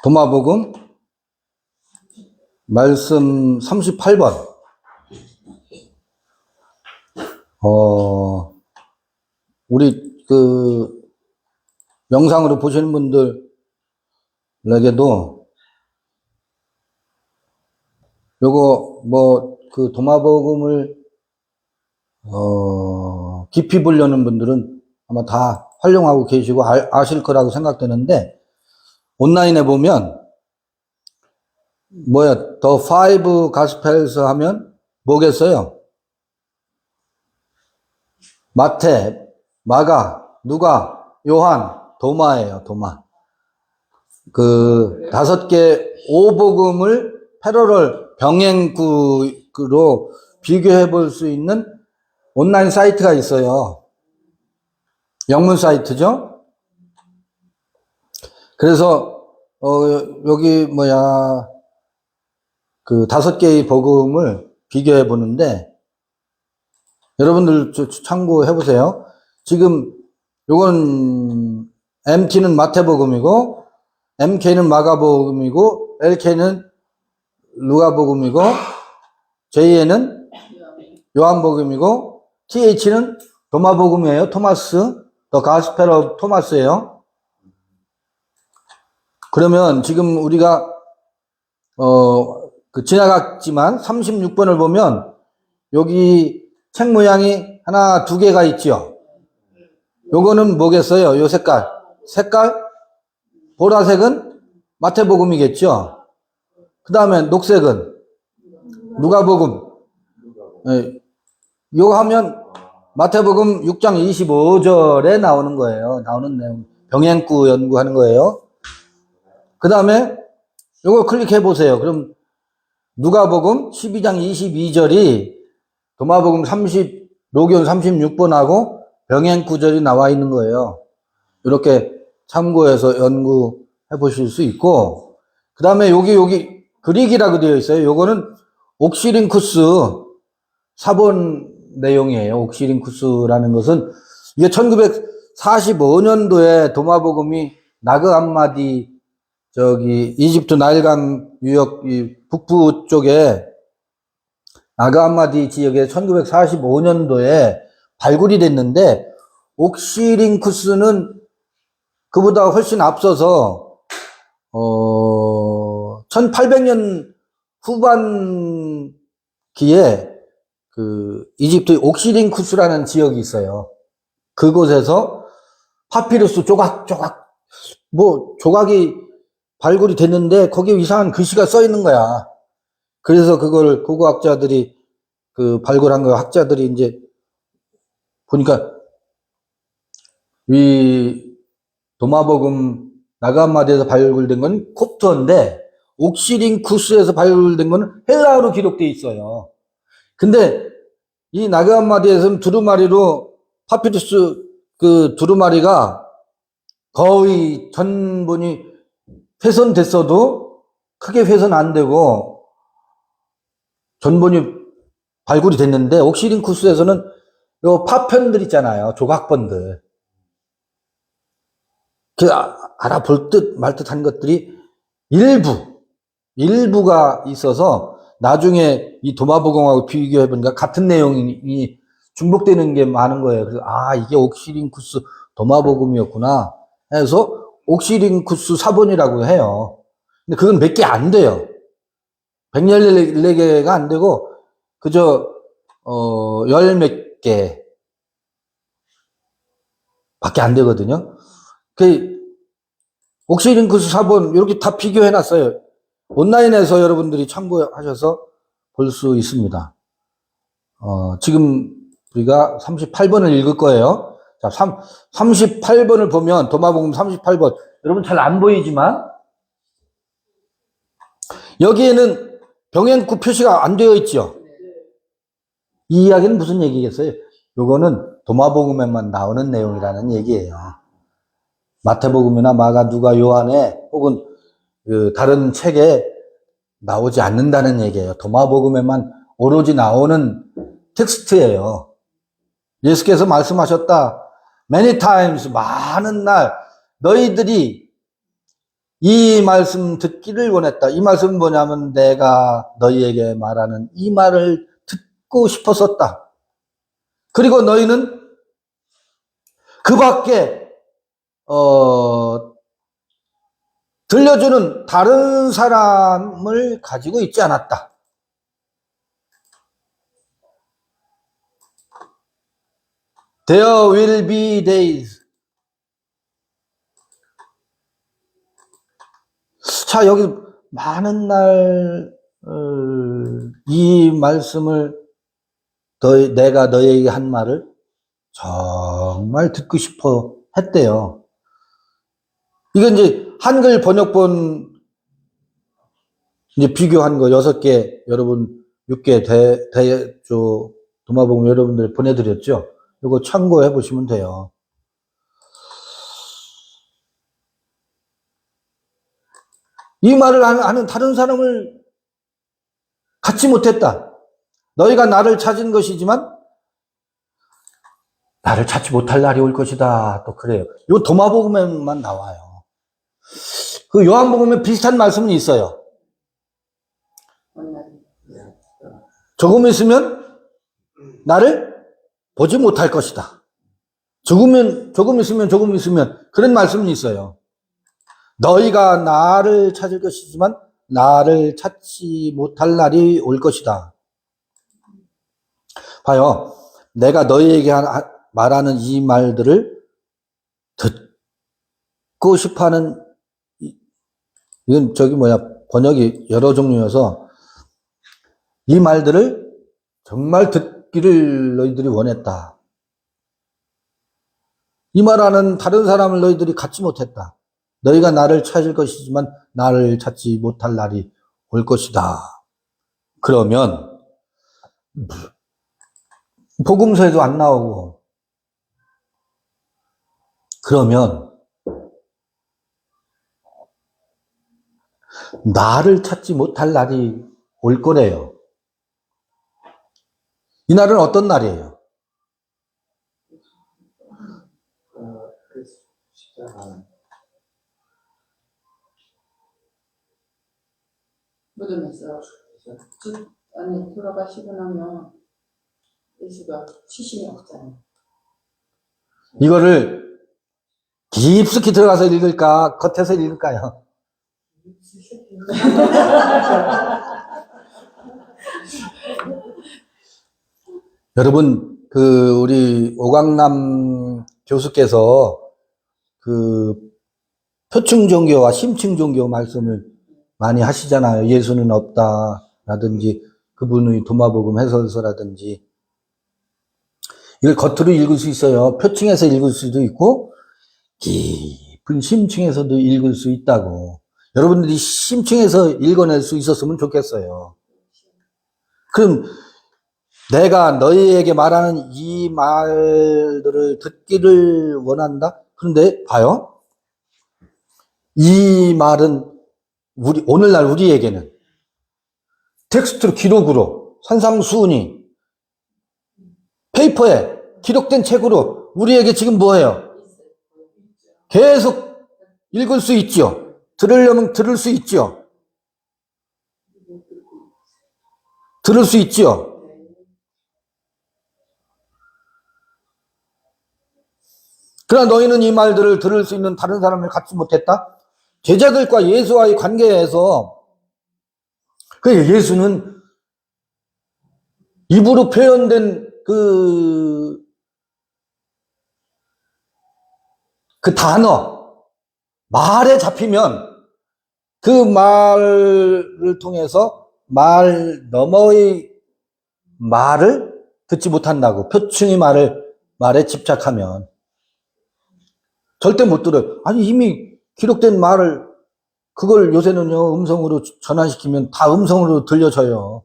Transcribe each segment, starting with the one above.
도마복음 말씀 38번. 우리 영상으로 보시는 분들에게도 요거 도마복음을 깊이 보려는 분들은 아마 다 활용하고 계시고 아실 거라고 생각되는데, 온라인에 보면 The Five Gospels 하면 뭐겠어요? 마태, 마가, 누가, 요한, 도마예요. 도마. 다섯 개 오복음을 패러럴 병행구로 비교해 볼 수 있는 온라인 사이트가 있어요. 영문 사이트죠. 그래서 여기 다섯 개의 복음을 비교해 보는데, 여러분들 참고해 보세요. 지금 요건 MT는 마태복음이고, MK는 마가복음이고, LK는 루가복음이고, JN은 요한복음이고, TH는 도마복음이에요. 토마스, The Gospel of 토마스예요. 그러면 지금 우리가 지나갔지만 36번을 보면 여기 책 모양이 하나, 두 개가 있죠. 요거는 뭐겠어요? 요 색깔. 보라색은 마태복음이겠죠. 그 다음에 녹색은 누가복음. 요거 하면 마태복음 6장 25절에 나오는 거예요. 나오는 내용. 병행구 연구하는 거예요. 그 다음에 요거 클릭해 보세요. 그럼 누가복음 12장 22절이 도마복음 로기온 36번하고 병행 구절이 나와 있는 거예요. 이렇게 참고해서 연구해 보실 수 있고, 그 다음에 여기 그릭이라고 되어 있어요. 요거는 옥시링쿠스 사본 내용이에요. 옥시링쿠스라는 것은 이게 1945년도에 도마복음이 나그 함마디 이집트 나일강 유역 북부 쪽에 나그 함마디 지역에 1945년도에 발굴이 됐는데, 옥시링쿠스는 그보다 훨씬 앞서서 1800년 후반기에 이집트 옥시링쿠스라는 지역이 있어요. 그곳에서 파피루스 조각이 발굴이 됐는데 거기에 이상한 글씨가 써 있는 거야. 그래서 그걸 고고학자들이 발굴한 거, 학자들이 이제 보니까 이 도마복음 나가마디에서 발굴된 건 콥트어인데 옥시링쿠스에서 발굴된 건 헬라어로 기록되어 있어요. 근데 이 나가마디에서는 두루마리로 파피루스 두루마리가 거의 전본이 훼손됐어도 크게 훼손 안 되고 전본이 발굴이 됐는데, 옥시링쿠스에서는 요 파편들 있잖아요. 조각본들. 알아볼 듯 말 듯 한 것들이 일부가 있어서 나중에 이 도마복음하고 비교해 보니까 같은 내용이 중복되는 게 많은 거예요. 그래서 이게 옥시링쿠스 도마복음이었구나 해서 옥시링쿠스 사본이라고 해요. 근데 그건 몇 개 안 돼요. 114개가 안 되고 그저 열 몇 개 밖에 안 되거든요. 옥시링쿠스 사본 이렇게 다 비교해 놨어요. 온라인에서 여러분들이 참고하셔서 볼 수 있습니다. 지금 우리가 38번을 읽을 거예요. 자, 38번을 보면 도마복음 38번, 여러분 잘 안 보이지만 여기에는 병행구 표시가 안 되어 있죠. 이 이야기는 무슨 얘기겠어요? 요거는 도마복음에만 나오는 내용이라는 얘기예요. 마태복음이나 마가, 누가, 요한에 혹은 다른 책에 나오지 않는다는 얘기예요. 도마복음에만 오로지 나오는 텍스트예요. 예수께서 말씀하셨다. Many times, 많은 날 너희들이 이 말씀 듣기를 원했다. 이 말씀은 뭐냐면 내가 너희에게 말하는 이 말을 듣고 싶었었다. 그리고 너희는 그 밖에 들려주는 다른 사람을 가지고 있지 않았다. There will be days. 자, 여기 많은 날 이 말씀을 내가 너에게 한 말을 정말 듣고 싶어 했대요. 이건 이제 한글 번역본 이제 비교한 거 6개, 여러분 6개 도마복음 여러분들 보내드렸죠? 이거 참고해 보시면 돼요. 이 말을 하는 다른 사람을 갖지 못했다. 너희가 나를 찾은 것이지만 나를 찾지 못할 날이 올 것이다. 또 그래요. 이 도마복음에만 나와요. 그 요한복음에 비슷한 말씀은 있어요. 조금 있으면 나를 보지 못할 것이다. 조금 있으면 그런 말씀은 있어요. 너희가 나를 찾을 것이지만 나를 찾지 못할 날이 올 것이다. 봐요. 내가 너희에게 말하는 이 말들을 듣고 싶어하는, 이건 번역이 여러 종류여서 이 말들을 정말 듣기를 너희들이 원했다. 이 말하는 다른 사람을 너희들이 갖지 못했다. 너희가 나를 찾을 것이지만 나를 찾지 못할 날이 올 것이다. 그러면 복음서에도 안 나오고, 그러면 나를 찾지 못할 날이 올 거래요. 이 날은 어떤 날이에요? 무덤에서 돌아가시고 나면 예수가 시신이 없잖아요. 이거를 깊숙이 들어가서 읽을까? 겉에서 읽을까요? 여러분, 우리 오광남 교수께서 표층 종교와 심층 종교 말씀을 많이 하시잖아요. 예수는 없다라든지 그분의 도마복음 해설서라든지. 이걸 겉으로 읽을 수 있어요. 표층에서 읽을 수도 있고 깊은 심층에서도 읽을 수 있다고. 여러분들이 심층에서 읽어낼 수 있었으면 좋겠어요. 그럼 내가 너희에게 말하는 이 말들을 듣기를 원한다? 그런데 봐요. 이 말은 오늘날 우리에게는 텍스트로, 기록으로, 산상수훈이 페이퍼에 기록된 책으로 우리에게 지금 뭐예요? 계속 읽을 수 있죠. 들으려면 들을 수 있죠. 들을 수 있죠. 그러나 너희는 이 말들을 들을 수 있는 다른 사람을 갖지 못했다? 제자들과 예수와의 관계에서 예수는 입으로 표현된 그 단어, 말에 잡히면 그 말을 통해서 말 너머의 말을 듣지 못한다고. 표층의 말에 집착하면 절대 못 들어요. 아니, 이미 기록된 말을, 그걸 요새는요, 음성으로 전환시키면 다 음성으로 들려져요.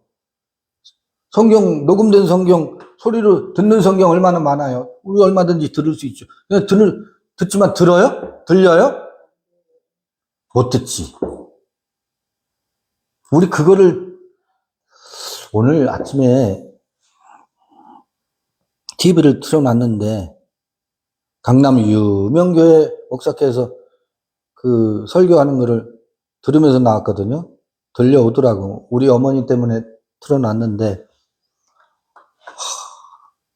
성경, 녹음된 성경, 소리로 듣는 성경 얼마나 많아요. 우리 얼마든지 들을 수 있죠. 듣지만 들어요? 들려요? 못 듣지. 우리 그거를 오늘 아침에 TV를 틀어놨는데, 강남 유명교회 목사께서 그 설교하는 거를 들으면서 나왔거든요. 들려오더라고. 우리 어머니 때문에 틀어놨는데,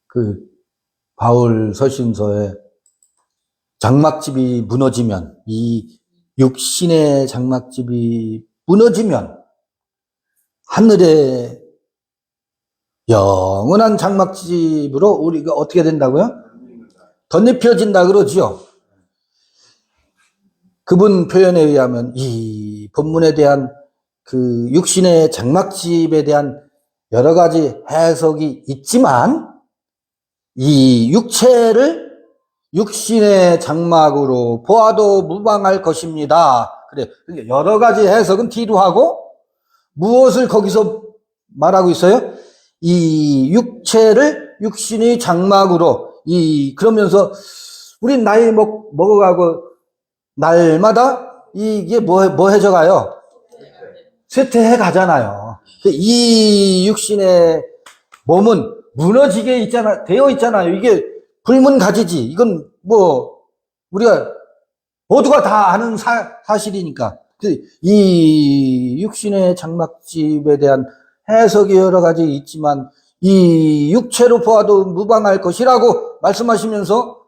그 바울 서신서에 장막집이 무너지면, 이 육신의 장막집이 무너지면 하늘의 영원한 장막집으로 우리가 어떻게 된다고요? 덧입혀진다 그러지요. 그분 표현에 의하면 이 본문에 대한 그 육신의 장막집에 대한 여러 가지 해석이 있지만 이 육체를 육신의 장막으로 보아도 무방할 것입니다. 그래, 여러 가지 해석은 뒤로 하고 무엇을 거기서 말하고 있어요? 이 육체를 육신의 장막으로 그러면서 우리 나이 먹어가고 날마다 이게 뭐 해져가요? 쇠퇴해 가잖아요. 이 육신의 몸은 무너지게 되어 있잖아요. 이게 불문가지지. 이건 우리가 모두가 다 아는 사실이니까. 이 육신의 장막집에 대한 해석이 여러 가지 있지만 이 육체로 보아도 무방할 것이라고 말씀하시면서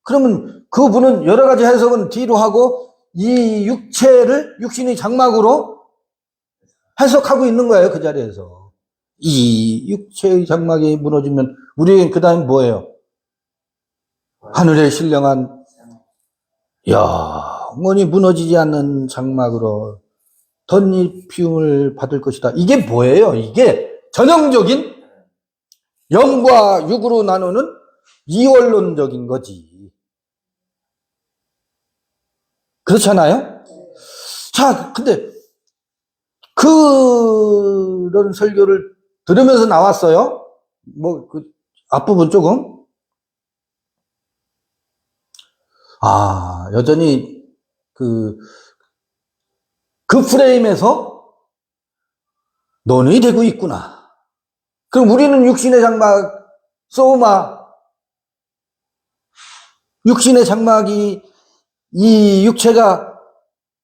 그러면 그분은 여러 가지 해석은 뒤로 하고 이 육체를 육신의 장막으로 해석하고 있는 거예요. 그 자리에서. 이 육체의 장막이 무너지면 우리는 그 다음 뭐예요? 하늘에 신령한 영원히 무너지지 않는 장막으로 덧입힘을 받을 것이다. 이게 뭐예요? 이게 전형적인 영과 육으로 나누는 이원론적인 거지. 그렇잖아요? 자, 근데 그런 설교를 들으면서 나왔어요. 그 앞부분 조금. 여전히 그 프레임에서 논의되고 있구나. 그럼 우리는 육신의 장막, 육신의 장막이 이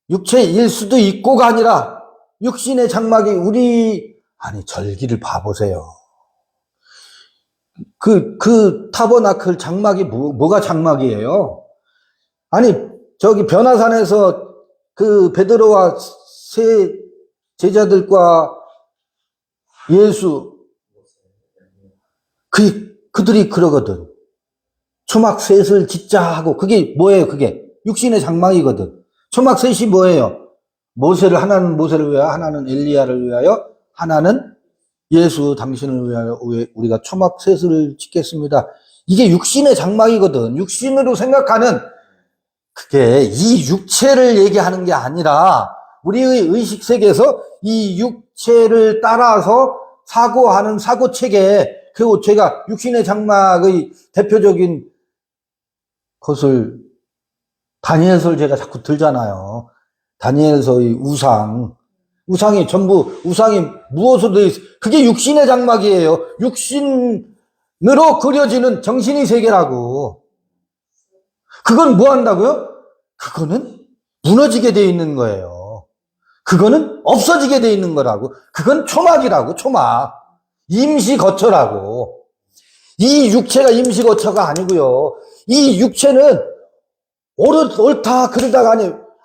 육체일 수도 있고가 아니라 육신의 장막이 절기를 봐보세요. 그 타버나클 장막이 뭐가 장막이에요? 아니, 저기 변화산에서 그 베드로와 세 제자들과 예수, 그들이 그러거든. 초막셋을 짓자 하고, 그게 뭐예요, 그게? 육신의 장막이거든. 초막셋이 뭐예요? 하나는 모세를 위하여, 하나는 엘리야를 위하여, 하나는 예수 당신을 위하여 우리가 초막셋을 짓겠습니다. 이게 육신의 장막이거든. 육신으로 생각하는 그게 이 육체를 얘기하는 게 아니라 우리의 의식 세계에서 이 육체를 따라서 사고하는 사고체계, 그 제가 육신의 장막의 대표적인 것을 다니엘서를 제가 자꾸 들잖아요. 다니엘서의 우상이 무엇으로 되어 있어요? 그게 육신의 장막이에요. 육신으로 그려지는 정신의 세계라고. 그건 뭐 한다고요? 그거는 무너지게 되어 있는 거예요. 그거는 없어지게 되어 있는 거라고. 그건 초막이라고, 초막. 임시거처라고. 이 육체가 임시거처가 아니고요. 이 육체는 옳다 그러다가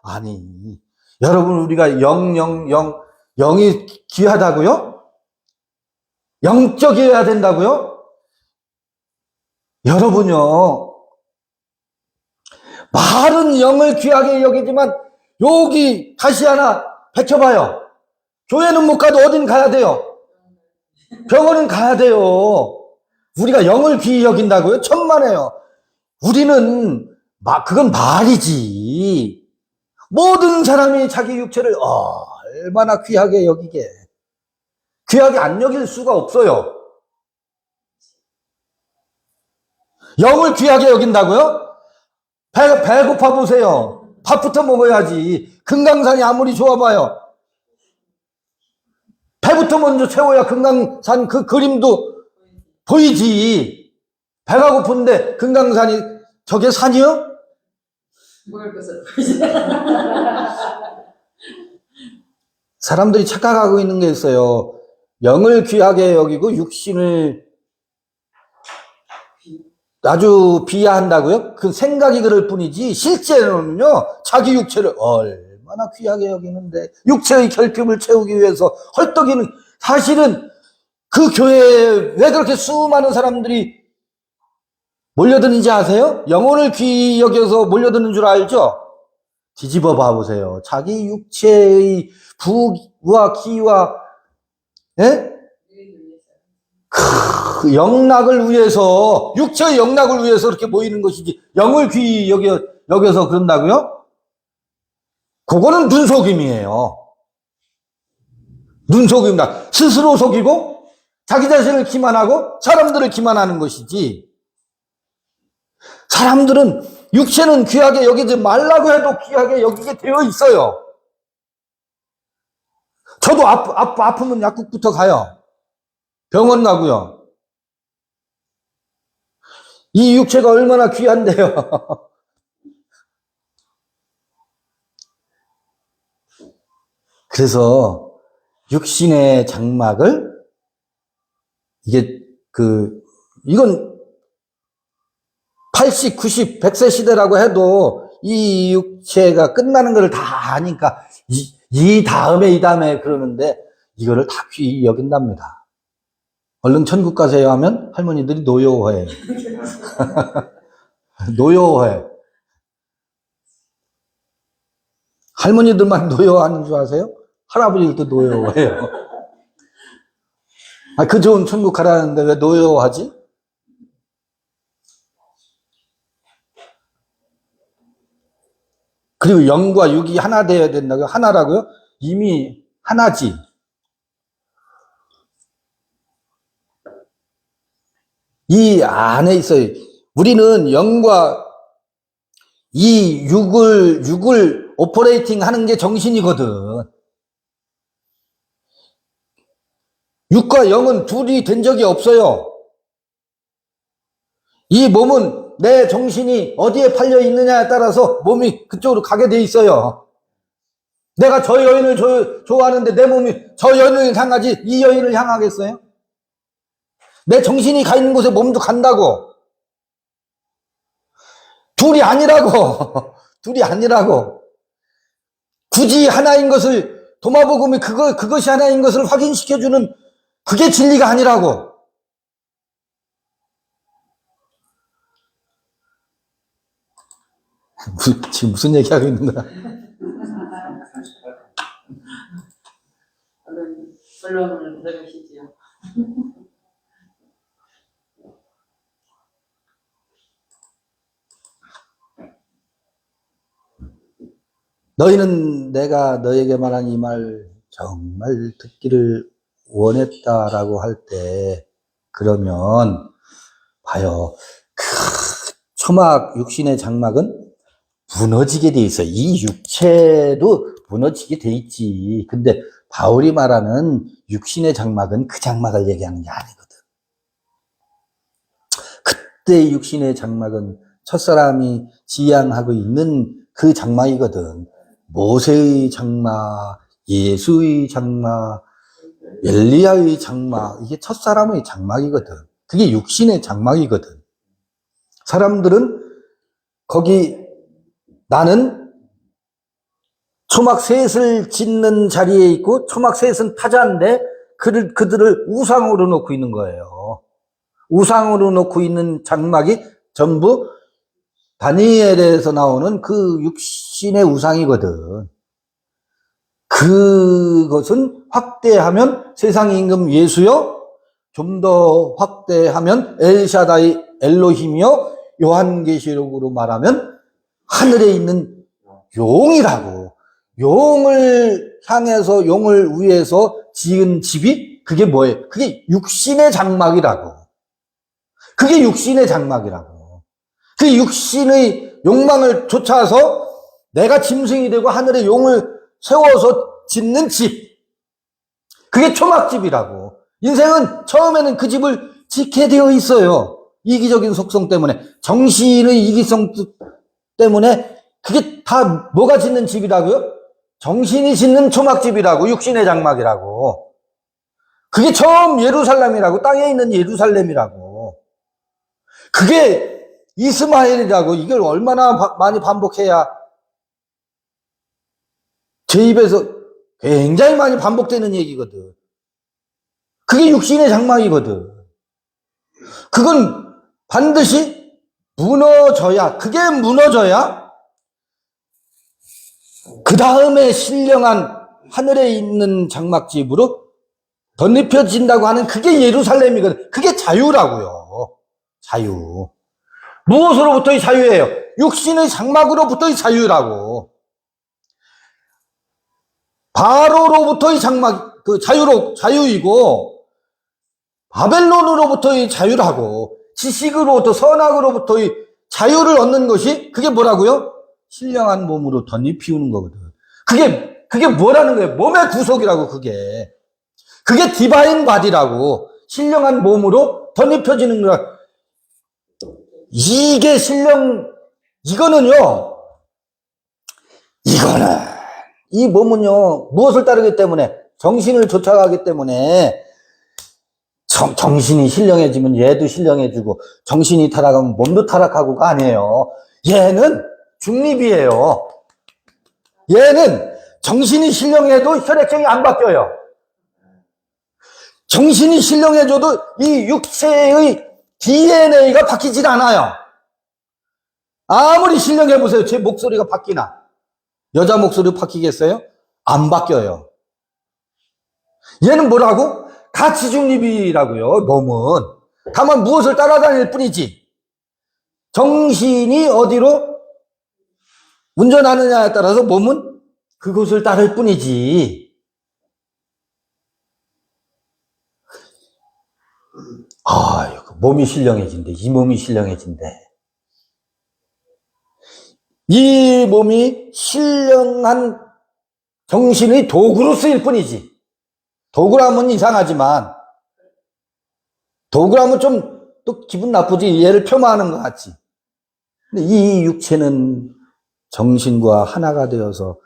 아니. 여러분, 우리가 영이 귀하다고요? 영적이어야 된다고요? 여러분요, 말은 영을 귀하게 여기지만 여기 다시 하나 밝혀봐요. 교회는 못 가도 어딘 가야 돼요? 병원은 가야 돼요. 우리가 영을 귀히 여긴다고요? 천만에요. 우리는 그건 말이지. 모든 사람이 자기 육체를 얼마나 귀하게 여기게. 귀하게 안 여길 수가 없어요. 영을 귀하게 여긴다고요? 배고파 보세요. 밥부터 먹어야지. 금강산이 아무리 좋아봐요. 배부터 먼저 채워야 금강산 그 그림도 보이지. 배가 고픈데 금강산이 저게 산이요? 먹을 것을 보이지. 사람들이 착각하고 있는 게 있어요. 영을 귀하게 여기고 육신을 아주 비하한다고요? 그 생각이 그럴 뿐이지 실제로는요, 자기 육체를 얼마나 귀하게 여기는데, 육체의 결핍을 채우기 위해서 헐떡이는, 사실은 그 교회에 왜 그렇게 수많은 사람들이 몰려드는지 아세요? 영혼을 귀히 여겨서 몰려드는 줄 알죠? 뒤집어 봐보세요. 자기 육체의 부와 기와, 예? 그 영락을 위해서, 육체의 영락을 위해서 그렇게 모이는 것이지, 영을 귀히 여겨서 그런다고요? 그거는 눈속임이에요. 눈속임이다. 스스로 속이고, 자기 자신을 기만하고, 사람들을 기만하는 것이지, 사람들은 육체는 귀하게 여기지 말라고 해도 귀하게 여기게 되어 있어요. 저도 아프면 약국부터 가요. 병원 가고요. 이 육체가 얼마나 귀한데요. 그래서 육신의 장막을, 이건 80, 90, 100세 시대라고 해도 이 육체가 끝나는 것을 다 아니까 이 다음에 그러는데 이거를 다 귀히 여긴답니다. 얼른 천국 가세요 하면 할머니들이 노여워해요. 노여워해. 할머니들만 노여워하는 줄 아세요? 할아버지들도 노여워해요. 그 좋은 천국 가라는데 왜 노여워하지? 그리고 영과 육이 하나 되어야 된다고요? 하나라고요? 이미 하나지. 이 안에 있어요. 우리는 영과 이 육을 오퍼레이팅 하는 게 정신이거든. 육과 영은 둘이 된 적이 없어요. 이 몸은 내 정신이 어디에 팔려 있느냐에 따라서 몸이 그쪽으로 가게 돼 있어요. 내가 저 여인을 좋아하는데 내 몸이 저 여인을 향하지 이 여인을 향하겠어요? 내 정신이 가 있는 곳에 몸도 간다고. 둘이 아니라고. 둘이 아니라고. 굳이 하나인 것을, 도마복음이 그것이 하나인 것을 확인시켜주는 그게 진리가 아니라고. 지금 무슨 얘기하고 있는 거야? 결론을 내리시지요. 너희는 내가 너에게 말한 이 말 정말 듣기를 원했다라고 할 때, 그러면 봐요. 초막 육신의 장막은 무너지게 돼 있어요. 이 육체도 무너지게 돼 있지. 근데 바울이 말하는 육신의 장막은 그 장막을 얘기하는 게 아니거든. 그때 육신의 장막은 첫사람이 지향하고 있는 그 장막이거든. 모세의 장막, 예수의 장막, 엘리야의 장막, 이게 첫사람의 장막이거든. 그게 육신의 장막이거든. 사람들은 거기, 나는 초막 셋을 짓는 자리에 있고 초막 셋은 타자인데 그들을 우상으로 놓고 있는 거예요. 우상으로 놓고 있는 장막이 전부 다니엘에서 나오는 그 육신의 우상이거든. 그것은 확대하면 세상 임금 예수요, 좀 더 확대하면 엘샤다이 엘로힘이요, 요한계시록으로 말하면 하늘에 있는 용이라고. 용을 향해서, 용을 위해서 지은 집이 그게 뭐예요? 그게 육신의 장막이라고. 그게 육신의 장막이라고. 그 육신의 욕망을 쫓아서 내가 짐승이 되고 하늘에 용을 세워서 짓는 집. 그게 초막집이라고. 인생은 처음에는 그 집을 짓게 되어 있어요. 이기적인 속성 때문에. 정신의 이기성 때문에 그게 다 뭐가 짓는 집이라고요? 정신이 짓는 초막집이라고, 육신의 장막이라고. 그게 처음 예루살렘이라고, 땅에 있는 예루살렘이라고. 그게 이스마엘이라고. 이걸 얼마나 많이 반복해야 제 입에서 굉장히 많이 반복되는 얘기거든. 그게 육신의 장막이거든. 그건 반드시 무너져야, 그게 무너져야 그 다음에 신령한 하늘에 있는 장막집으로 덧입혀진다고 하는 그게 예루살렘이거든. 그게 자유라고요. 자유. 무엇으로부터의 자유예요? 육신의 장막으로부터의 자유라고. 바로로부터의 장막, 그 자유이고, 바벨론으로부터의 자유라고. 지식으로부터, 선악으로부터의 자유를 얻는 것이, 그게 뭐라고요? 신령한 몸으로 덧입히우는 거거든. 그게 뭐라는 거예요? 몸의 구속이라고, 그게. 그게 디바인 바디라고. 신령한 몸으로 덧입혀지는 거라. 이게 이거는요, 이 몸은요, 무엇을 따르기 때문에? 정신을 쫓아가기 때문에, 정신이 신령해지면 얘도 신령해지고, 정신이 타락하면 몸도 타락하고가 아니에요. 얘는 중립이에요. 얘는 정신이 신령해도 혈액형이 안 바뀌어요. 정신이 신령해져도 이 육체의 DNA가 바뀌질 않아요. 아무리 신령해보세요. 제 목소리가 바뀌나? 여자 목소리 바뀌겠어요? 안 바뀌어요. 얘는 뭐라고? 가치 중립이라고요, 몸은. 다만 무엇을 따라다닐 뿐이지. 정신이 어디로 운전하느냐에 따라서 몸은 그곳을 따를 뿐이지. 몸이 신령해진대. 이 몸이 신령해진대. 이 몸이 신령한 정신의 도구로 쓰일 뿐이지. 도구라면 이상하지만, 도구라면 좀 또 기분 나쁘지. 얘를 폄하하는 것 같지. 근데 이 육체는 정신과 하나가 되어서,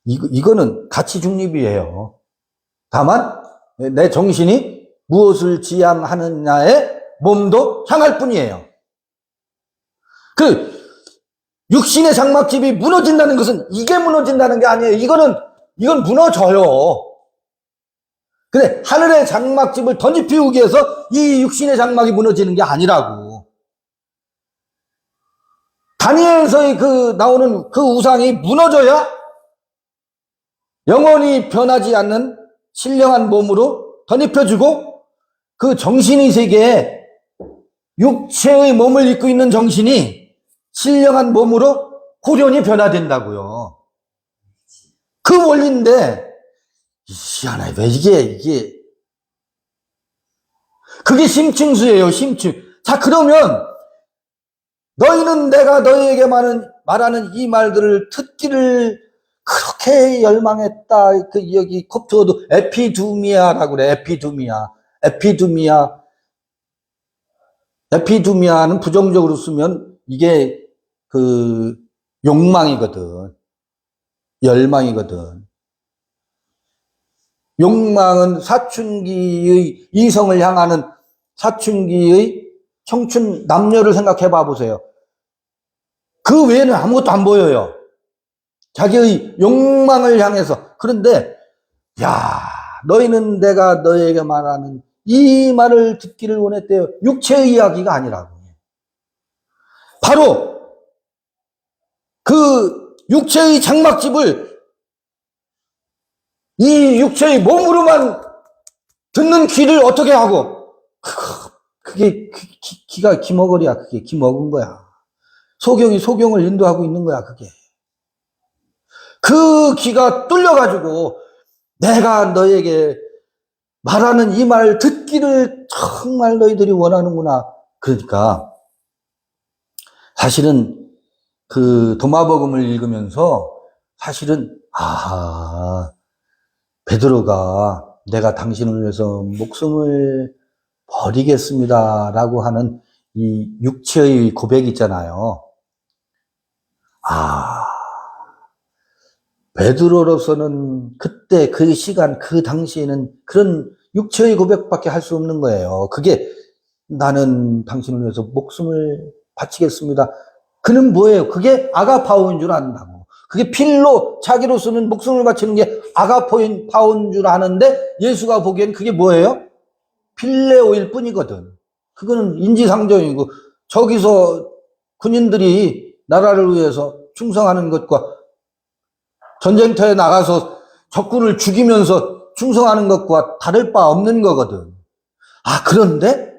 이거는 가치 중립이에요. 다만, 내 정신이 무엇을 지향하느냐에 몸도 향할 뿐이에요. 육신의 장막집이 무너진다는 것은 이게 무너진다는 게 아니에요. 이건 무너져요. 근데 하늘의 장막집을 덧입히우기 위해서 이 육신의 장막이 무너지는 게 아니라고. 다니엘서의 나오는 그 우상이 무너져야 영원히 변하지 않는 신령한 몸으로 덧입혀지고 그 정신의 세계에 육체의 몸을 입고 있는 정신이 신령한 몸으로 호련히 변화된다고요. 그 원리인데, 희한해. 왜 이게. 그게 심층수예요, 심층. 자, 그러면, 너희는 내가 너희에게 말하는 이 말들을 듣기를 그렇게 열망했다. 여기 kop트어도 에피두미아라고 그래, 에피두미아는 부정적으로 쓰면 이게 욕망이거든. 열망이거든. 욕망은 사춘기의 이성을 향하는 사춘기의 청춘 남녀를 생각해 봐 보세요. 그 외에는 아무것도 안 보여요. 자기의 욕망을 향해서. 그런데 너희는 내가 너희에게 말하는 이 말을 듣기를 원했대요. 육체의 이야기가 아니라고. 바로 그 육체의 장막집을 이 육체의 몸으로만 듣는 귀를 어떻게 하고, 그게 귀가 귀머거리야. 그게 귀먹은 거야. 소경이 소경을 인도하고 있는 거야. 그게 그 귀가 뚫려가지고 내가 너에게 말하는 이 말 듣기를 정말 너희들이 원하는구나. 그러니까 사실은 그 도마복음을 읽으면서 사실은 베드로가 내가 당신을 위해서 목숨을 버리겠습니다라고 하는 이 육체의 고백 있잖아요. 베드로로서는 그때 그 시간 그 당시에는 그런 육체의 고백밖에 할 수 없는 거예요. 그게 나는 당신을 위해서 목숨을 바치겠습니다. 그는 뭐예요? 그게 아가파오인 줄 안다고. 그게 필로 자기로서는 목숨을 바치는 게 아가파오인 줄 아는데 예수가 보기엔 그게 뭐예요? 필레오일 뿐이거든. 그거는 인지상정이고 저기서 군인들이 나라를 위해서 충성하는 것과 전쟁터에 나가서 적군을 죽이면서 충성하는 것과 다를 바 없는 거거든. 아, 그런데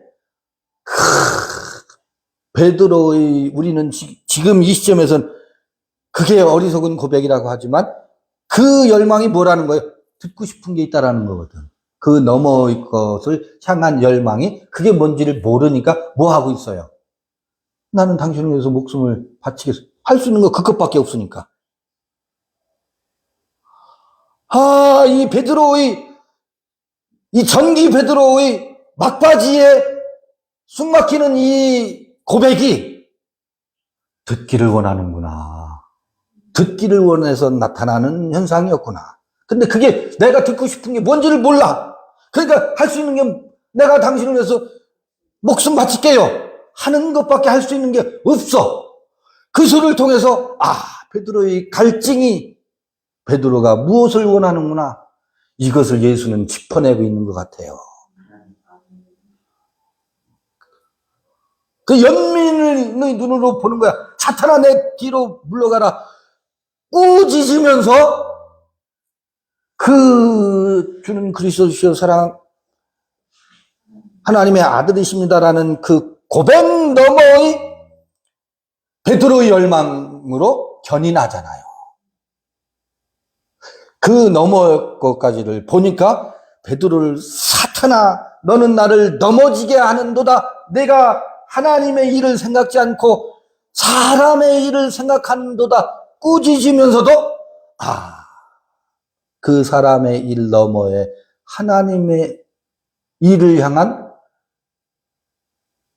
베드로의 우리는 지금 이 시점에서는 그게 어리석은 고백이라고 하지만 그 열망이 뭐라는 거예요? 듣고 싶은 게 있다라는 거거든. 그 너머의 것을 향한 열망이 그게 뭔지를 모르니까 뭐 하고 있어요? 나는 당신을 위해서 목숨을 바치겠어. 할 수 있는 거 그것밖에 없으니까. 아, 이 베드로의, 이 전기 베드로의 막바지에 숨막히는 이 고백이 듣기를 원하는구나. 듣기를 원해서 나타나는 현상이었구나. 근데 그게 내가 듣고 싶은 게 뭔지를 몰라. 그러니까 할 수 있는 게 내가 당신을 위해서 목숨 바칠게요 하는 것밖에 할 수 있는 게 없어. 그 소리를 통해서 베드로의 갈증이 베드로가 무엇을 원하는구나. 이것을 예수는 짚어내고 있는 것 같아요. 그 연민의 눈으로 보는 거야. 사탄아 내 뒤로 물러가라. 꾸짖으면서 그 주는 그리스도시여 사랑 하나님의 아들이십니다라는 그 고백 너머의 베드로의 열망으로 견인하잖아요. 그 너머 것까지를 보니까 베드로를 사탄아 너는 나를 넘어지게 하는도다. 내가 하나님의 일을 생각지 않고 사람의 일을 생각하는도다. 꾸짖으면서도 그 사람의 일 너머에 하나님의 일을 향한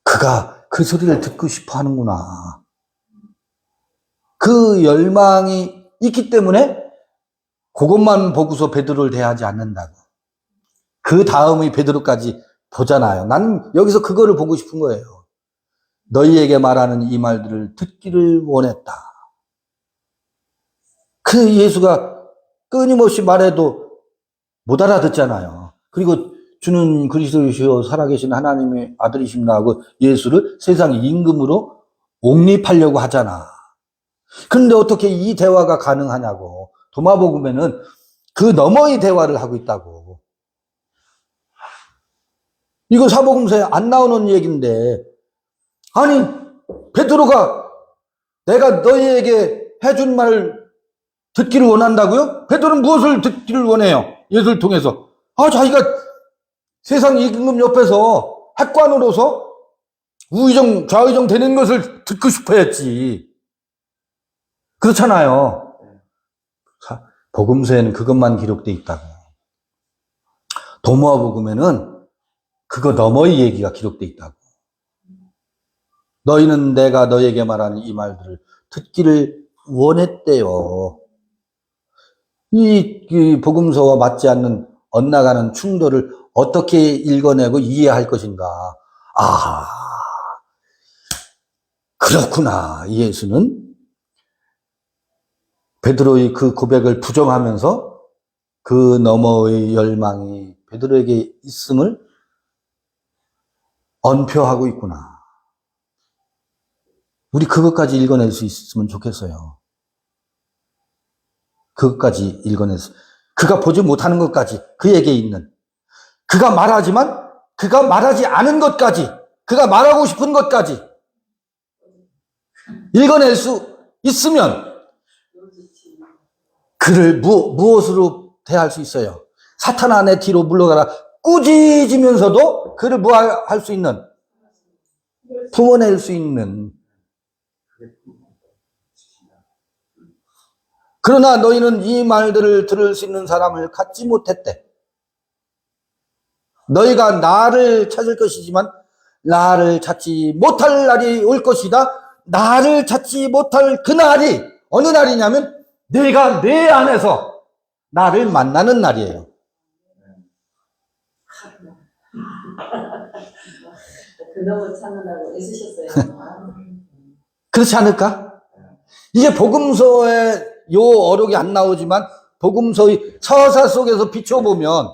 그가 그 소리를 듣고 싶어 하는구나. 그 열망이 있기 때문에 그것만 보고서 베드로를 대하지 않는다고. 그 다음의 베드로까지 보잖아요. 나는 여기서 그거를 보고 싶은 거예요. 너희에게 말하는 이 말들을 듣기를 원했다. 그 예수가 끊임없이 말해도 못 알아듣잖아요. 그리고 주는 그리스도이시여 살아계신 하나님의 아들이십니다 하고 예수를 세상의 임금으로 옹립하려고 하잖아. 그런데 어떻게 이 대화가 가능하냐고. 도마복음에는 그 너머의 대화를 하고 있다고. 이거 사복음서에 안 나오는 얘기인데, 아니 베드로가 내가 너희에게 해준 말을 듣기를 원한다고요? 베드로는 무엇을 듣기를 원해요? 예수를 통해서. 자기가 세상 임금 옆에서 핵관으로서 우의정 좌의정 되는 것을 듣고 싶어 했지. 그렇잖아요. 복음서에는 그것만 기록되어 있다고. 도마복음에는 그거 너머의 얘기가 기록되어 있다고. 너희는 내가 너희에게 말하는 이 말들을 듣기를 원했대요. 이 복음서와 맞지 않는 엇나가는 충돌을 어떻게 읽어내고 이해할 것인가. 그렇구나. 예수는 베드로의 그 고백을 부정하면서 그 너머의 열망이 베드로에게 있음을 언표하고 있구나. 우리 그것까지 읽어낼 수 있으면 좋겠어요. 그것까지 읽어내서 그가 보지 못하는 것까지 그에게 있는, 그가 말하지만 그가 말하지 않은 것까지, 그가 말하고 싶은 것까지 읽어낼 수 있으면 그를 무엇으로 대할 수 있어요? 사탄아 내 뒤로 물러가라. 꾸짖으면서도 그를 뭐 할 수 있는, 품어낼 수 있는. 그러나 너희는 이 말들을 들을 수 있는 사람을 갖지 못했대. 너희가 나를 찾을 것이지만 나를 찾지 못할 날이 올 것이다. 나를 찾지 못할 그 날이 어느 날이냐면 내가 내 안에서 나를 만나는 날이에요. 그놈을 찾는다고 애쓰셨어요. 그렇지 않을까? 이게 복음서에 요 어록이 안 나오지만 복음서의 서사 속에서 비춰보면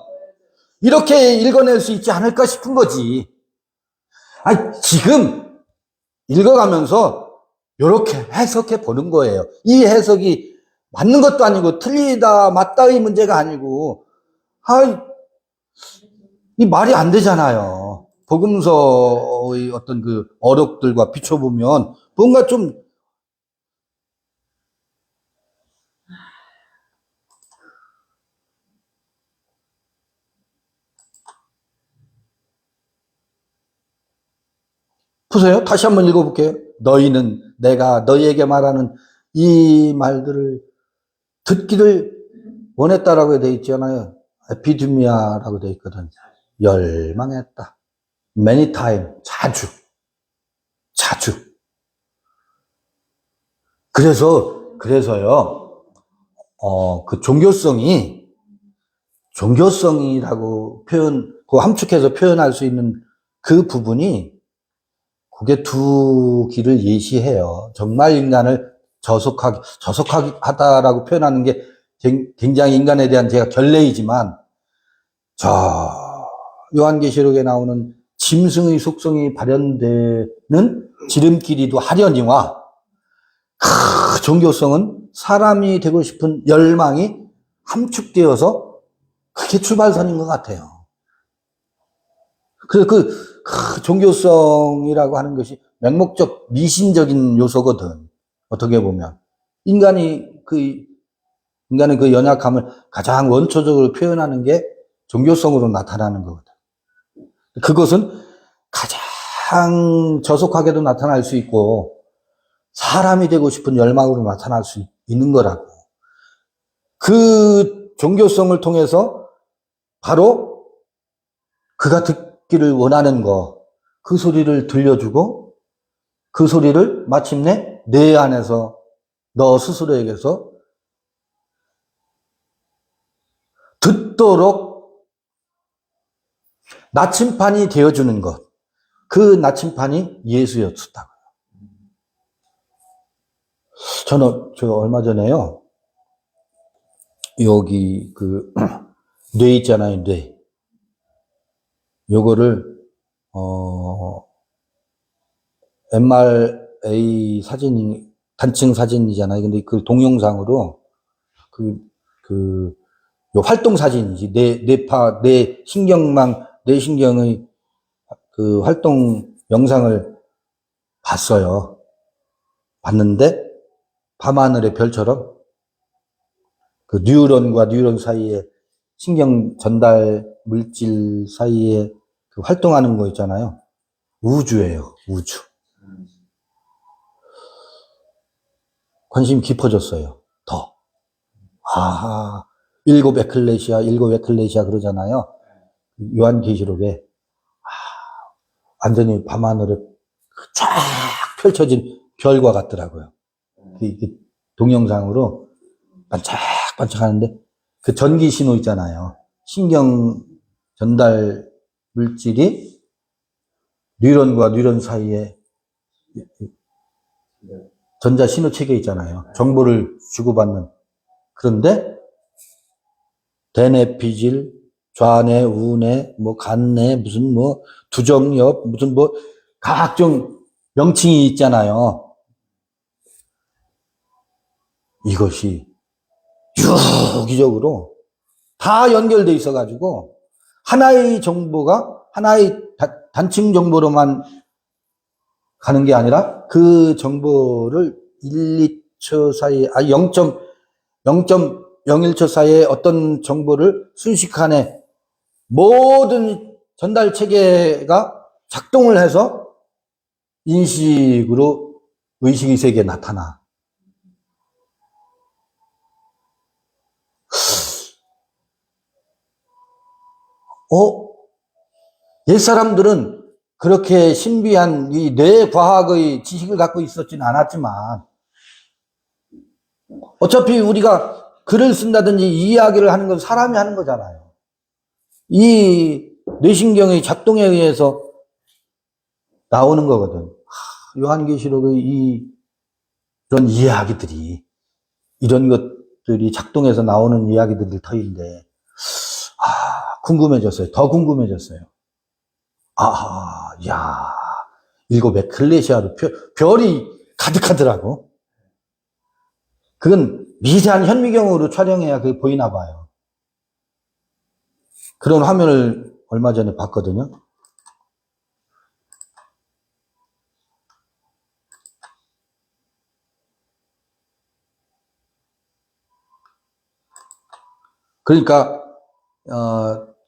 이렇게 읽어낼 수 있지 않을까 싶은 거지. 아니, 지금 읽어가면서 이렇게 해석해 보는 거예요. 이 해석이 맞는 것도 아니고 틀리다 맞다의 문제가 아니고, 이 말이 안 되잖아요. 복음서의 어떤 그 어록들과 비춰보면 뭔가 좀 보세요. 다시 한번 읽어볼게요. 너희는 내가 너희에게 말하는 이 말들을 듣기를 원했다라고 되어 있잖아요. 에피드미아라고 되어 있거든. 열망했다. many time. 자주. 그래서요, 그 종교성이라고 그 함축해서 표현할 수 있는 그 부분이 그게 두 길을 예시해요. 정말 인간을 저속하다라고 표현하는 게 굉장히 인간에 대한 제가 결례이지만, 요한계시록에 나오는 짐승의 속성이 발현되는 지름길이도 하려니와, 종교성은 사람이 되고 싶은 열망이 함축되어서 그게 출발선인 것 같아요. 그래서 그 종교성이라고 하는 것이 맹목적 미신적인 요소거든. 어떻게 보면 인간의 그 연약함을 가장 원초적으로 표현하는 게 종교성으로 나타나는 거거든. 그것은 가장 저속하게도 나타날 수 있고 사람이 되고 싶은 열망으로 나타날 수 있는 거라고. 그 종교성을 통해서 바로 그가 듣기를 원하는 그 소리를 들려주고 그 소리를 마침내 내 안에서 너 스스로에게서 듣도록 나침판이 되어주는 것. 그 나침판이 예수였다고요. 저는 얼마 전에요. 여기 뇌 있잖아요, 뇌. 요거를 MRA 사진이 단층 사진이잖아요. 근데 그 동영상으로 요 활동 사진이지. 뇌 신경의 그 활동 영상을 봤는데, 밤하늘의 별처럼 그 뉴런과 뉴런 사이에 신경 전달 물질 사이에 그 활동하는 거 있잖아요. 우주예요, 우주. 관심이 깊어졌어요, 더. 일곱 에클레시아 그러잖아요. 요한계시록에. 완전히 밤하늘에 쫙 펼쳐진 별과 같더라고요. 그 동영상으로 반짝반짝 하는데, 그 전기 신호 있잖아요. 신경 전달 물질이 뉴런과 뉴런 사이에 전자 신호 체계 있잖아요. 정보를 주고받는. 그런데 대뇌피질, 좌뇌, 우뇌, 간뇌, 무슨 두정엽, 무슨 각종 명칭이 있잖아요. 이것이 유기적으로 다 연결돼 있어가지고 하나의 정보가 하나의 단층 정보로만 가는 게 아니라 그 정보를 1, 2초 사이에, 0.01초 사이에 어떤 정보를 순식간에 모든 전달 체계가 작동을 해서 인식으로 의식의 세계에 나타나. 옛사람들은 그렇게 신비한 이 뇌과학의 지식을 갖고 있었지는 않았지만, 어차피 우리가 글을 쓴다든지 이야기를 하는 건 사람이 하는 거잖아요. 이 뇌신경의 작동에 의해서 나오는 거거든. 요한계시록의 이런 이야기들이, 이런 것들이 작동해서 나오는 이야기들일 터인데, 궁금해졌어요. 더 궁금해졌어요. 야, 일곱 에클레시아로 별이 가득하더라고. 그건 미세한 현미경으로 촬영해야 그게 보이나 봐요. 그런 화면을 얼마 전에 봤거든요. 그러니까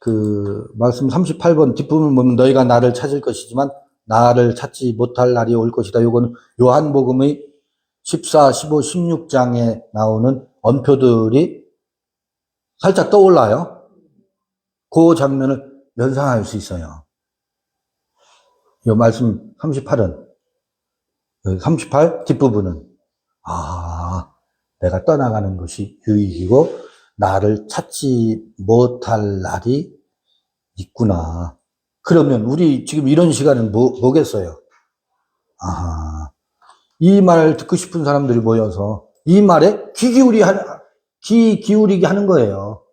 그 말씀 38번 뒷부분 보면 너희가 나를 찾을 것이지만 나를 찾지 못할 날이 올 것이다. 요거는 요한복음의 14, 15, 16장에 나오는 언표들이 살짝 떠올라요. 그 장면을 연상할 수 있어요. 요 말씀 38은 38 뒷부분은 내가 떠나가는 것이 유익이고 나를 찾지 못할 날이 있구나. 그러면 우리 지금 이런 시간은 뭐겠어요? 이 말 듣고 싶은 사람들이 모여서 이 말에 귀 기울이게 하는 거예요.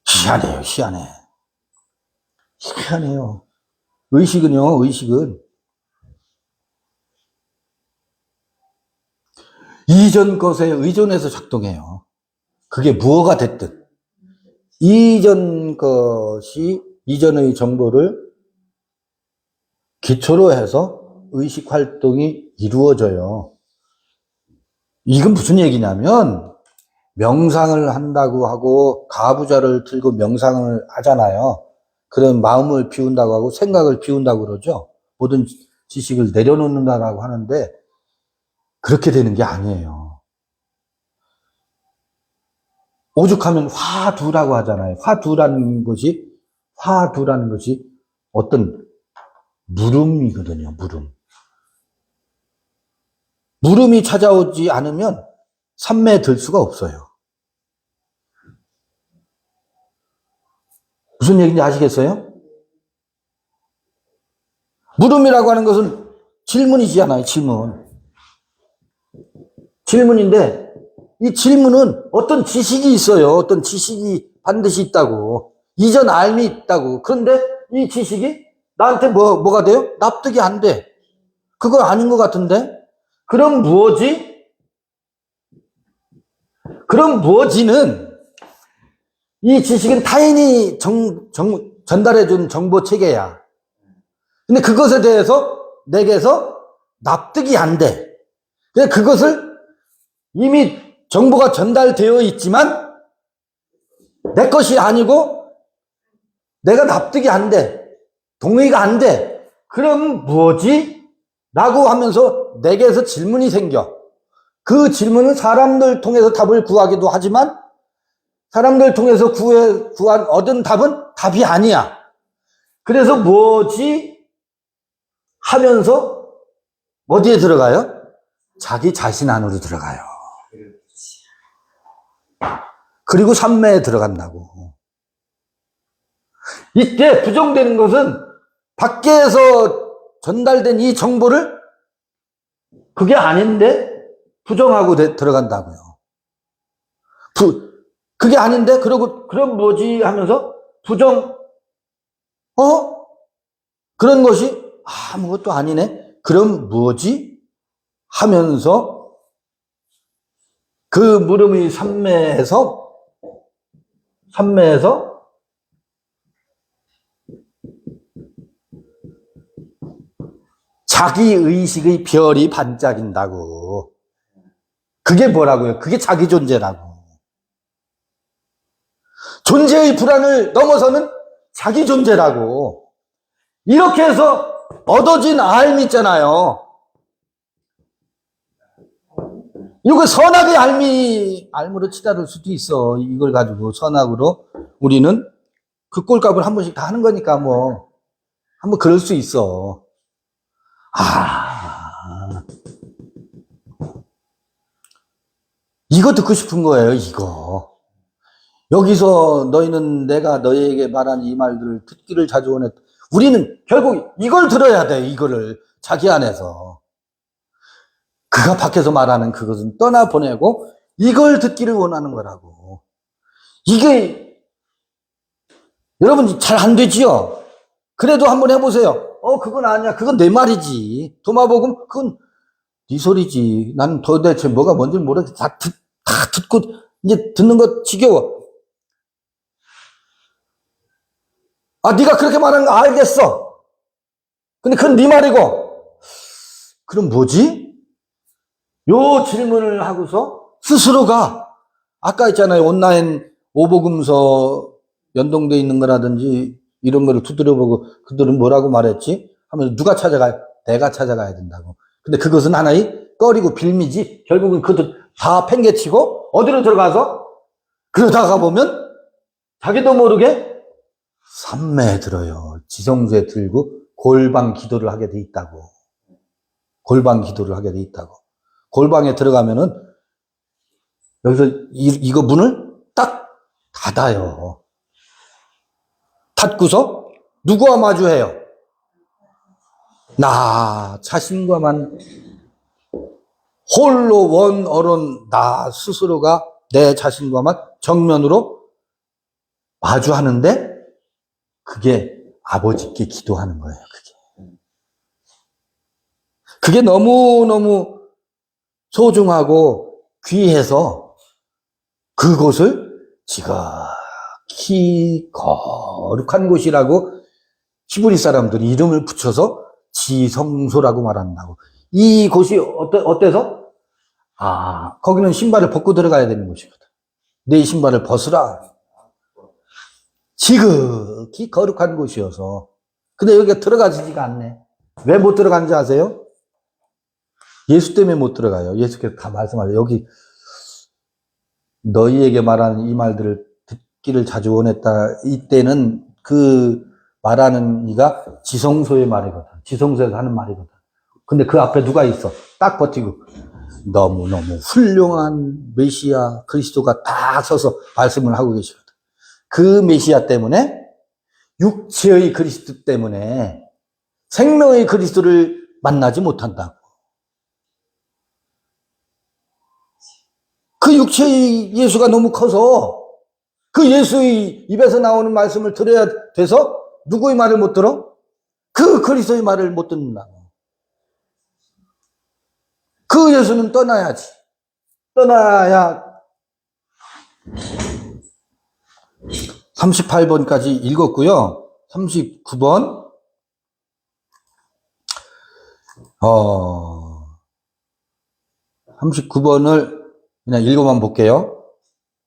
희한해요, 희한해요. 의식은 이전 것에 의존해서 작동해요. 그게 무엇가 됐든. 이전의 정보를 기초로 해서 의식 활동이 이루어져요. 이건 무슨 얘기냐면, 명상을 한다고 하고, 가부좌를 들고 명상을 하잖아요. 그런 마음을 비운다고 하고, 생각을 비운다고 그러죠. 모든 지식을 내려놓는다라고 하는데, 그렇게 되는 게 아니에요. 오죽하면 화두라고 하잖아요. 화두라는 것이 어떤 물음이거든요, 물음. 물음이 찾아오지 않으면 삼매에 들 수가 없어요. 무슨 얘기인지 아시겠어요? 물음이라고 하는 것은 질문이잖아요, 질문인데, 이 질문은 어떤 지식이 있어요. 어떤 지식이 반드시 있다고. 이전 알미 있다고. 그런데 이 지식이 나한테 뭐가 돼요? 납득이 안 돼. 그거 아닌 것 같은데? 그럼 무엇이는 이 지식은 타인이 전달해준 정보 체계야. 근데 그것에 대해서 내게서 납득이 안 돼. 그것을 이미 정보가 전달되어 있지만 내 것이 아니고 내가 납득이 안 돼. 동의가 안 돼. 그럼 뭐지? 라고 하면서 내게서 질문이 생겨. 그 질문은 사람들 통해서 답을 구하기도 하지만 사람들 통해서 얻은 답은 답이 아니야. 그래서 뭐지? 하면서 어디에 들어가요? 자기 자신 안으로 들어가요. 그리고 삼매에 들어간다고. 이때 부정되는 것은 밖에서 전달된 이 정보를 그게 아닌데 부정하고 들어간다고요. 그게 아닌데 그럼 뭐지 하면서 그런 것이 아무것도 아니네. 그럼 뭐지 하면서 그 물음의 삼매에서 자기 의식의 별이 반짝인다고. 그게 뭐라고요? 그게 자기 존재라고. 존재의 불안을 넘어서는 자기 존재라고. 이렇게 해서 얻어진 알미 있잖아요. 이거 선악의 알무로 치달을 수도 있어. 이걸 가지고 선악으로 우리는 그 꼴값을 한 번씩 다 하는 거니까 한번 그럴 수 있어. 이거 듣고 싶은 거예요, 이거. 여기서 너희는 내가 너희에게 말한 이 말들을 듣기를 자주 원했다. 우리는 결국 이걸 들어야 돼, 이거를. 자기 안에서. 그가 밖에서 말하는 그것은 떠나보내고 이걸 듣기를 원하는 거라고. 이게 여러분 잘 안 되지요? 그래도 한번 해보세요. 그건 아니야. 그건 내 말이지. 도마복음 그건 네 소리지. 나는 도대체 뭐가 뭔지 모르겠어. 다 듣고 이제 듣는 거 지겨워. 네가 그렇게 말하는 거 알겠어. 근데 그건 네 말이고. 그럼 뭐지? 요 질문을 하고서 스스로가 아까 있잖아요. 온라인 오복음서 연동되어 있는 거라든지 이런 거를 두드려보고 그들은 뭐라고 말했지? 하면서 누가 찾아가요? 내가 찾아가야 된다고. 근데 그것은 하나의 꺼리고 빌미지. 결국은 그것도 다 팽개치고 어디로 들어가서 그러다가 보면 자기도 모르게 삼매에 들어요. 지성소에 들고 골방 기도를 하게 돼 있다고. 골방 기도를 하게 돼 있다고. 골방에 들어가면은 여기서 이거 문을 딱 닫아요. 닫고서 누구와 마주해요? 나 자신과만 홀로 원 어론 나 스스로가 내 자신과만 정면으로 마주하는데 그게 아버지께 기도하는 거예요. 그게 너무너무 소중하고 귀해서 그곳을 지극히 거룩한 곳이라고 히브리 사람들이 이름을 붙여서 지성소라고 말한다고. 이 곳이 어때서? 거기는 신발을 벗고 들어가야 되는 곳이거든. 내 신발을 벗으라. 지극히 거룩한 곳이어서. 근데 여기가 들어가지지가 않네. 왜 못 들어가는지 아세요? 예수 때문에 못 들어가요. 예수께서 다 말씀하세요. 여기 너희에게 말하는 이 말들을 듣기를 자주 원했다. 이때는 그 말하는 이가 지성소의 말이거든. 지성소에서 하는 말이거든. 근데 그 앞에 누가 있어? 딱 버티고 너무너무 훌륭한 메시아 그리스도가 딱 서서 말씀을 하고 계시거든. 그 메시아 때문에 육체의 그리스도 때문에 생명의 그리스도를 만나지 못한다고. 그 육체의 예수가 너무 커서 그 예수의 입에서 나오는 말씀을 들어야 돼서 누구의 말을 못 들어? 그 그리스도의 말을 못 듣는다고. 그 예수는 떠나야지. 떠나야 38번까지 읽었고요. 39번 39번을 그냥 읽어만 볼게요.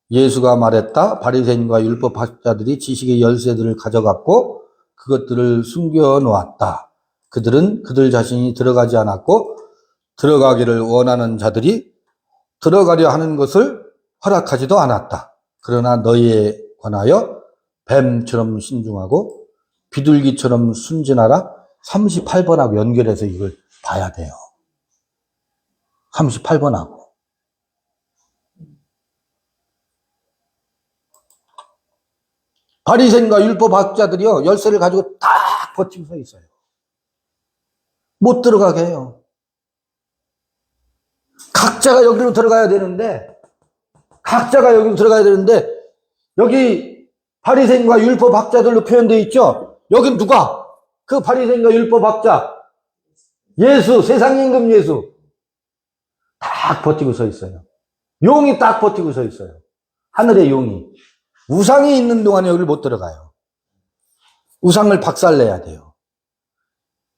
예수가 말했다. 바리새인과 율법학자들이 지식의 열쇠들을 가져갔고 그것들을 숨겨 놓았다. 그들은 그들 자신이 들어가지 않았고 들어가기를 원하는 자들이 들어가려 하는 것을 허락하지도 않았다. 그러나 너희에 관하여 뱀처럼 신중하고 비둘기처럼 순진하라. 38번하고 연결해서 이걸 봐야 돼요. 38번하고. 바리새인과 율법학자들이요, 열쇠를 가지고 딱 버티고 서 있어요. 못 들어가게 해요. 각자가 여기로 들어가야 되는데 여기 바리새인과 율법학자들로 표현되어 있죠. 여긴 누가? 그 바리새인과 율법학자 예수, 세상 임금 예수 딱 버티고 서 있어요. 용이 딱 버티고 서 있어요. 하늘의 용이. 우상이 있는 동안에 여기를 못 들어가요. 우상을 박살내야 돼요.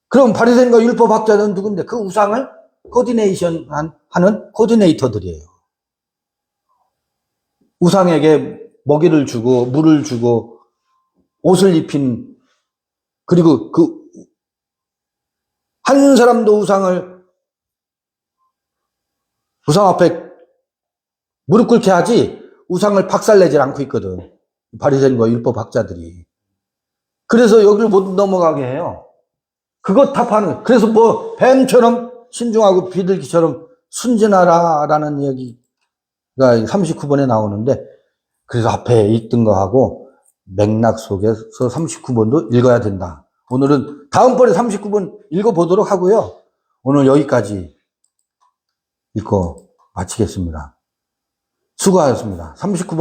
그럼 바리새인과 율법학자는 누군데? 그 우상을 코디네이션 하는 코디네이터들이에요. 우상에게 먹이를 주고 물을 주고 옷을 입힌, 그리고 그 한 사람도 우상 앞에 무릎 꿇게 하지 우상을 박살내지 않고 있거든. 바리새인과 율법학자들이. 그래서 여기를 못 넘어가게 해요. 그것 탑하는. 그래서 뱀처럼 신중하고 비둘기처럼 순진하라라는 이야기 39번에 나오는데, 그래서 앞에 있던 거하고 맥락 속에서 39번도 읽어야 된다. 오늘은 다음번에 39번 읽어보도록 하고요. 오늘 여기까지 읽고 마치겠습니다. 수고하셨습니다. 39번